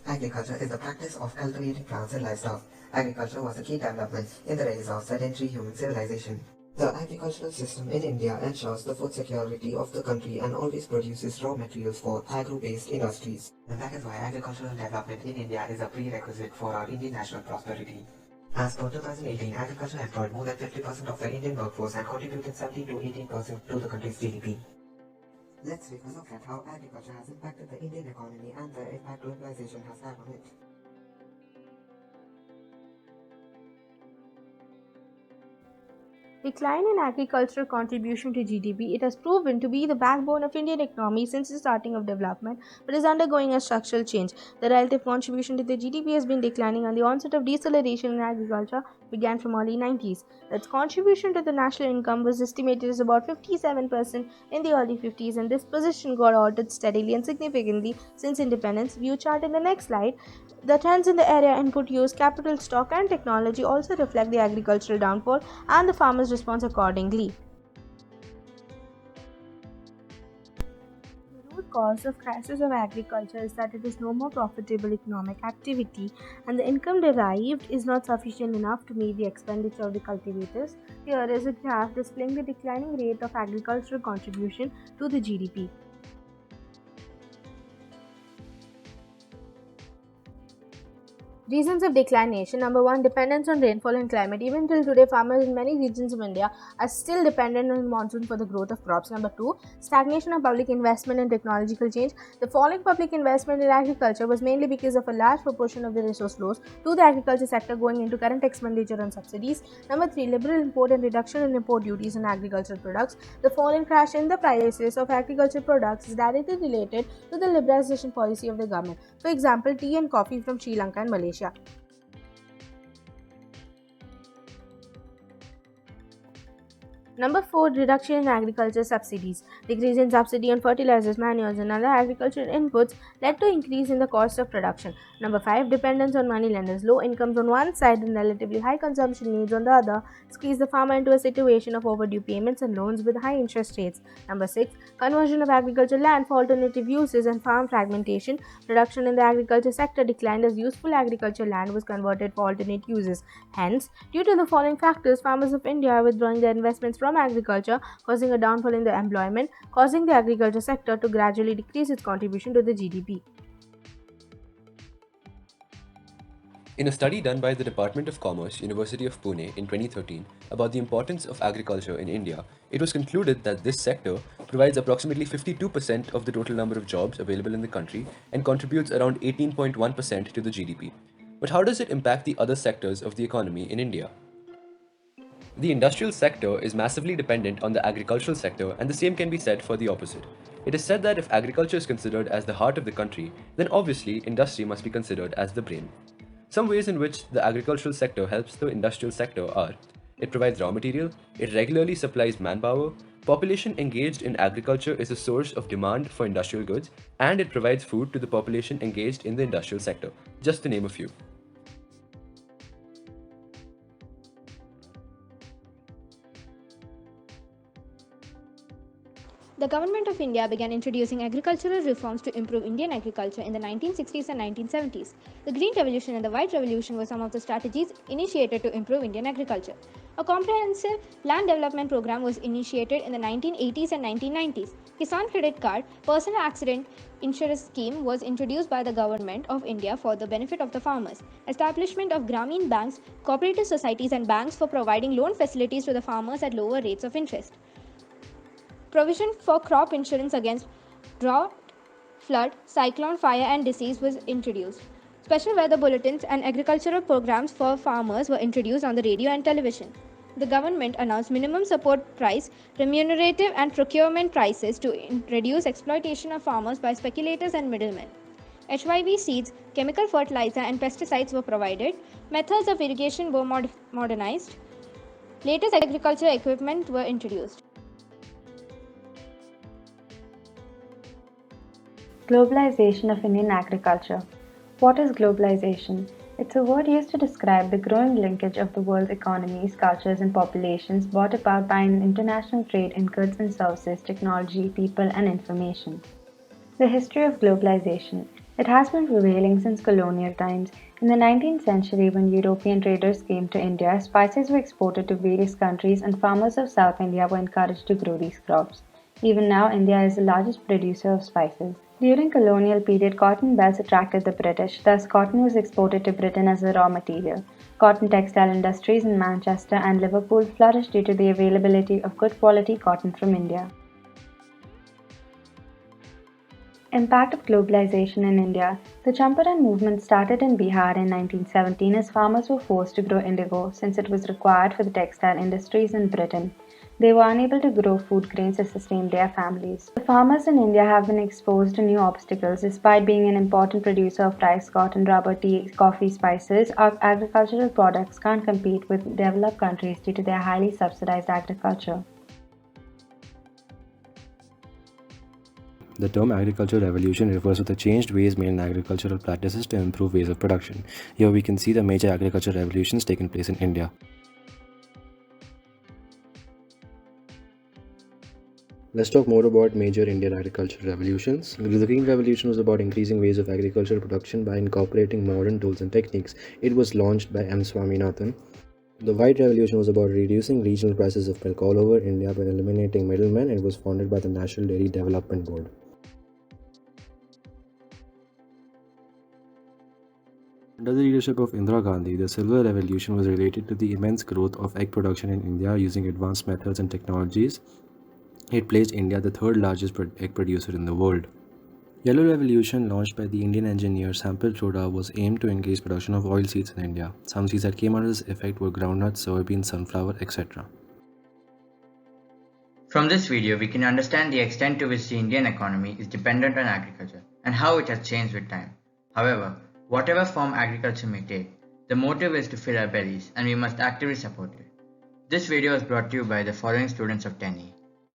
Agriculture is the practice of cultivating plants and livestock. Agriculture was a key development in the rise of sedentary human civilization. The agricultural system in India ensures the food security of the country and always produces raw materials for agro-based industries. And that is why agricultural development in India is a prerequisite for our Indian national prosperity. As per 2018, agriculture employed more than 50% of the Indian workforce and contributed 17 to 18% to the country's GDP. Let's take a look at how agriculture has impacted the Indian economy and the impact globalization has had on it. Decline in agricultural contribution to GDP. It has proven to be the backbone of Indian economy since the starting of development, but is undergoing a structural change. The relative contribution to the GDP has been declining, and the onset of deceleration in agriculture began from early 90s. Its contribution to the national income was estimated as about 57% in the early 50s, and this position got altered steadily and significantly since independence. View chart in the next slide. The trends in the area input use, capital stock, and technology also reflect the agricultural downfall and the farmers' response accordingly. The root cause of crisis of agriculture is that it is no more profitable economic activity and the income derived is not sufficient enough to meet the expenditure of the cultivators. Here is a graph displaying the declining rate of agricultural contribution to the GDP. Reasons of declination. Number one, dependence on rainfall and climate. Even till today, farmers in many regions of India are still dependent on monsoon for the growth of crops. Number two, stagnation of public investment and technological change. The falling public investment in agriculture was mainly because of a large proportion of the resource flows to the agriculture sector going into current expenditure on subsidies. Number three, liberal import and reduction in import duties on agricultural products. The fall and crash in the prices of agricultural products is directly related to the liberalization policy of the government. For example, tea and coffee from Sri Lanka and Malaysia. Number 4, reduction in agriculture subsidies. Decrease in subsidy on fertilizers, manures, and other agricultural inputs led to increase in the cost of production. Number 5, dependence on money lenders. Low incomes on one side and relatively high consumption needs on the other squeeze the farmer into a situation of overdue payments and loans with high interest rates. Number 6, conversion of agricultural land for alternative uses and farm fragmentation. Production in the agriculture sector declined as useful agricultural land was converted for alternate uses. Hence, due to the following factors, farmers of India are withdrawing their investments from agriculture, causing a downfall in the employment, causing the agriculture sector to gradually decrease its contribution to the GDP. In a study done by the Department of Commerce, University of Pune in 2013 about the importance of agriculture in India, it was concluded that this sector provides approximately 52% of the total number of jobs available in the country and contributes around 18.1% to the GDP. But how does it impact the other sectors of the economy in India? The industrial sector is massively dependent on the agricultural sector, and the same can be said for the opposite. It is said that if agriculture is considered as the heart of the country, then obviously industry must be considered as the brain. Some ways in which the agricultural sector helps the industrial sector are: it provides raw material, it regularly supplies manpower, population engaged in agriculture is a source of demand for industrial goods, and it provides food to the population engaged in the industrial sector, just to name a few. The Government of India began introducing agricultural reforms to improve Indian agriculture in the 1960s and 1970s. The Green Revolution and the White Revolution were some of the strategies initiated to improve Indian agriculture. A comprehensive land development program was initiated in the 1980s and 1990s. Kisan Credit Card, personal accident insurance scheme was introduced by the Government of India for the benefit of the farmers. Establishment of Grameen banks, cooperative societies and banks for providing loan facilities to the farmers at lower rates of interest. Provision for crop insurance against drought, flood, cyclone, fire, and disease was introduced. Special weather bulletins and agricultural programs for farmers were introduced on the radio and television. The government announced minimum support price, remunerative and procurement prices to reduce exploitation of farmers by speculators and middlemen. HYV seeds, chemical fertilizer, and pesticides were provided. Methods of irrigation were modernized. Latest agricultural equipment were introduced. Globalization of Indian agriculture. What is globalization? It's a word used to describe the growing linkage of the world's economies, cultures, and populations brought about by an international trade in goods and services, technology, people, and information. The history of globalization. It has been prevailing since colonial times. In the 19th century, when European traders came to India, spices were exported to various countries and farmers of South India were encouraged to grow these crops. Even now, India is the largest producer of spices. During colonial period, cotton belts attracted the British, thus cotton was exported to Britain as a raw material. Cotton textile industries in Manchester and Liverpool flourished due to the availability of good quality cotton from India. Impact of globalization in India. The Champaran movement started in Bihar in 1917 as farmers were forced to grow indigo since it was required for the textile industries in Britain. They were unable to grow food grains to sustain their families. The farmers in India have been exposed to new obstacles. Despite being an important producer of rice, cotton, rubber, tea, coffee, spices, our agricultural products can't compete with developed countries due to their highly subsidized agriculture. The term agricultural revolution refers to the changed ways made in agricultural practices to improve ways of production. Here we can see the major agricultural revolutions taking place in India. Let's talk more about major Indian agricultural revolutions. The Green Revolution was about increasing ways of agricultural production by incorporating modern tools and techniques. It was launched by M. Swaminathan. The White Revolution was about reducing regional prices of milk all over India by eliminating middlemen. It was founded by the National Dairy Development Board. Under the leadership of Indira Gandhi, the Silver Revolution was related to the immense growth of egg production in India using advanced methods and technologies. It placed India the third largest egg producer in the world. Yellow Revolution, launched by the Indian engineer Sampal Choda, was aimed to increase production of oilseeds in India. Some seeds that came under this effect were groundnuts, soybean, sunflower, etc. From this video, we can understand the extent to which the Indian economy is dependent on agriculture and how it has changed with time. However, whatever form agriculture may take, the motive is to fill our bellies and we must actively support it. This video was brought to you by the following students of 10E.